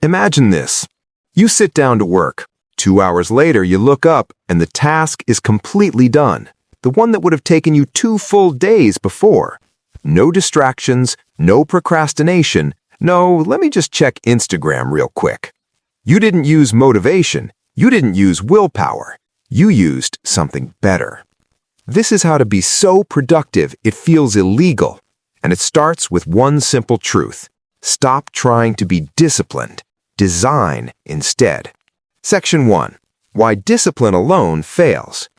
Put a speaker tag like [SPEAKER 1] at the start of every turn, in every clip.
[SPEAKER 1] Imagine this. You sit down to work. 2 hours later, you look up and the task is completely done. The one that would have taken you 2 full days before. No distractions, no procrastination. No, let me just check Instagram real quick. You didn't use motivation. You didn't use willpower. You used something better. This is how to be so productive it feels illegal. And it starts with one simple truth. Stop trying to be disciplined. Design instead. Section 1. Why discipline alone fails.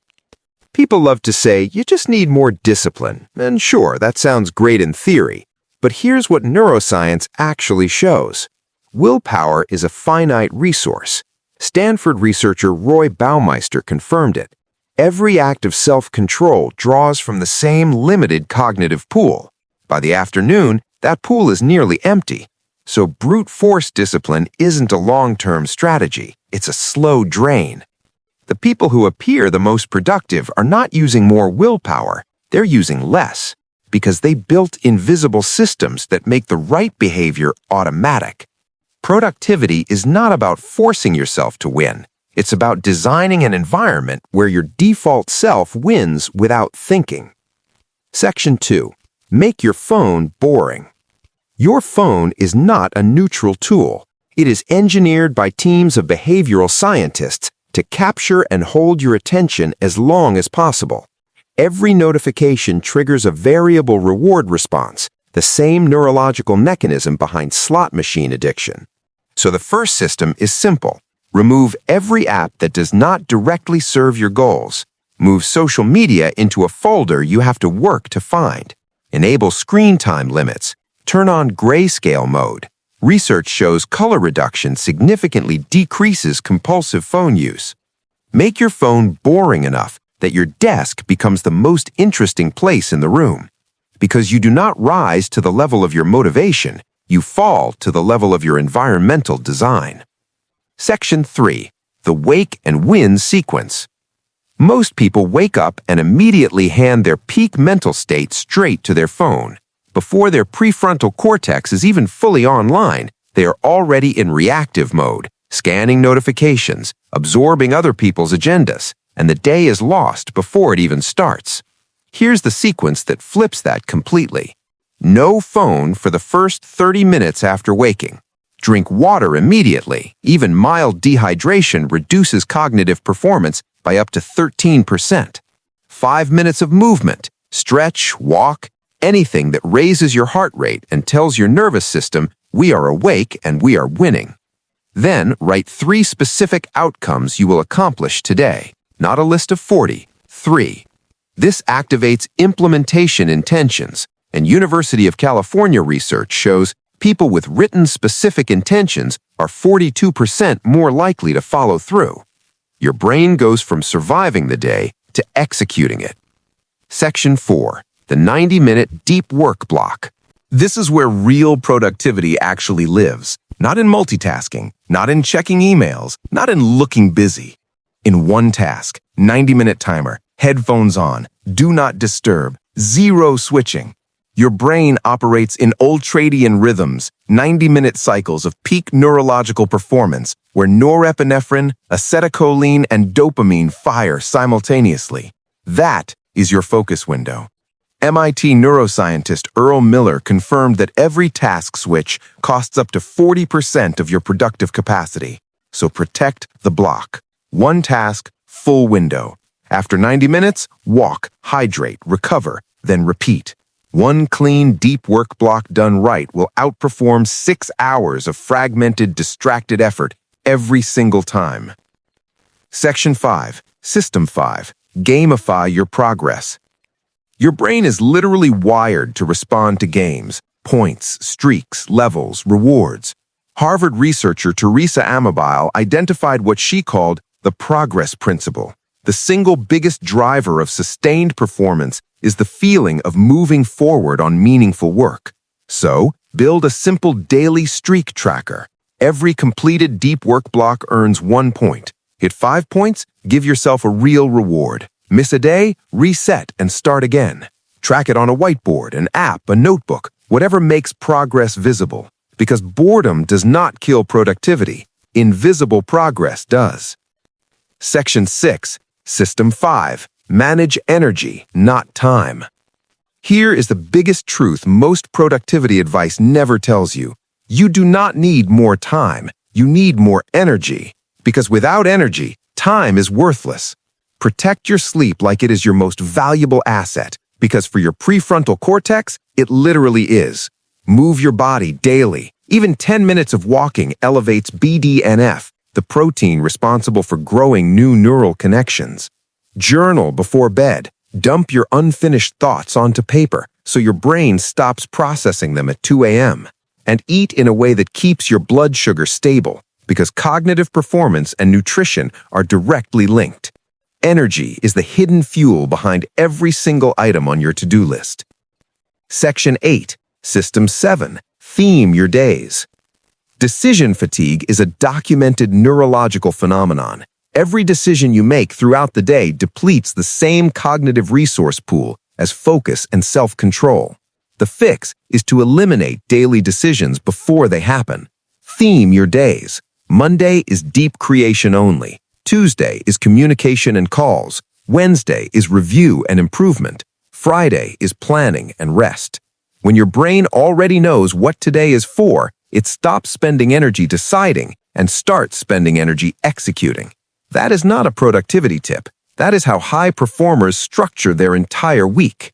[SPEAKER 1] People love to say, you just need more discipline. And sure, that sounds great in theory. But here's what neuroscience actually shows. Willpower is a finite resource. Stanford researcher Roy Baumeister confirmed it. Every act of self-control draws from the same limited cognitive pool. By the afternoon, that pool is nearly empty. So brute force discipline isn't a long-term strategy. It's a slow drain. The people who appear the most productive are not using more willpower. They're using less because they built invisible systems that make the right behavior automatic. Productivity is not about forcing yourself to win. It's about designing an environment where your default self wins without thinking. Section 2. Make your phone boring. Your phone is not a neutral tool. It is engineered by teams of behavioral scientists to capture and hold your attention as long as possible. Every notification triggers a variable reward response, the same neurological mechanism behind slot machine addiction. So the first system is simple. Remove every app that does not directly serve your goals. Move social media into a folder you have to work to find. Enable screen time limits. Turn on grayscale mode. Research shows color reduction significantly decreases compulsive phone use. Make your phone boring enough that your desk becomes the most interesting place in the room. Because you do not rise to the level of your motivation, you fall to the level of your environmental design. Section 3. The wake and win sequence. Most people wake up and immediately hand their peak mental state straight to their phone. Before their prefrontal cortex is even fully online, they are already in reactive mode, scanning notifications, absorbing other people's agendas, and the day is lost before it even starts. Here's the sequence that flips that completely. No phone for the first 30 minutes after waking. Drink water immediately. Even mild dehydration reduces cognitive performance by up to 13%. 5 minutes of movement. Stretch, walk, anything that raises your heart rate and tells your nervous system, we are awake and we are winning. Then write 3 specific outcomes you will accomplish today. Not a list of 40. 3. This activates implementation intentions, and University of California research shows people with written specific intentions are 42% more likely to follow through. Your brain goes from surviving the day to executing it. Section 4. The 90-minute deep work block. This is where real productivity actually lives. Not in multitasking, not in checking emails, not in looking busy. In one task, 90-minute timer, headphones on, do not disturb, zero switching. Your brain operates in ultradian rhythms, 90-minute cycles of peak neurological performance, where norepinephrine, acetylcholine, and dopamine fire simultaneously. That is your focus window. MIT neuroscientist Earl Miller confirmed that every task switch costs up to 40% of your productive capacity. So protect the block. One task, full window. After 90 minutes, walk, hydrate, recover, then repeat. One clean, deep work block done right will outperform 6 hours of fragmented, distracted effort every single time. Section 5. System 5. Gamify your progress. Your brain is literally wired to respond to games, points, streaks, levels, rewards. Harvard researcher Teresa Amabile identified what she called the progress principle. The single biggest driver of sustained performance is the feeling of moving forward on meaningful work. So, build a simple daily streak tracker. Every completed deep work block earns 1 point. Hit 5 points, give yourself a real reward. Miss a day, reset and start again. Track it on a whiteboard, an app, a notebook, whatever makes progress visible. because boredom does not kill productivity. Invisible progress does. Section 6, System 5, Manage energy, not time. Here is the biggest truth most productivity advice never tells you. You do not need more time. You need more energy. Because without energy, time is worthless. Protect your sleep like it is your most valuable asset, because for your prefrontal cortex, it literally is. Move your body daily. Even 10 minutes of walking elevates BDNF, the protein responsible for growing new neural connections. Journal before bed. Dump your unfinished thoughts onto paper so your brain stops processing them at 2 a.m. And eat in a way that keeps your blood sugar stable, because cognitive performance and nutrition are directly linked. Energy is the hidden fuel behind every single item on your to-do list. Section 8, System 7, Theme your days. Decision fatigue is a documented neurological phenomenon. Every decision you make throughout the day depletes the same cognitive resource pool as focus and self-control. The fix is to eliminate daily decisions before they happen. Theme your days. Monday is deep creation only. Tuesday is communication and calls. Wednesday is review and improvement. Friday is planning and rest. When your brain already knows what today is for, it stops spending energy deciding and starts spending energy executing. That is not a productivity tip. That is how high performers structure their entire week.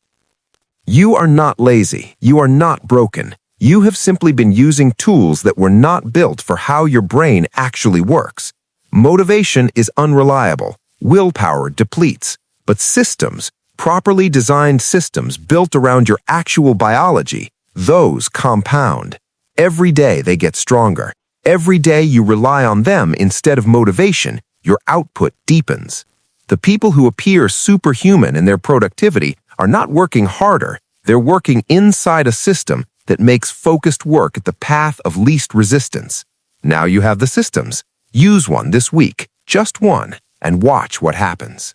[SPEAKER 1] You are not lazy. You are not broken. You have simply been using tools that were not built for how your brain actually works. Motivation is unreliable. Willpower depletes. But systems, properly designed systems built around your actual biology, those compound. Every day they get stronger. Every day you rely on them instead of motivation, your output deepens. The people who appear superhuman in their productivity are not working harder. They're working inside a system that makes focused work at the path of least resistance. Now you have the systems. Use one this week, just one, and watch what happens.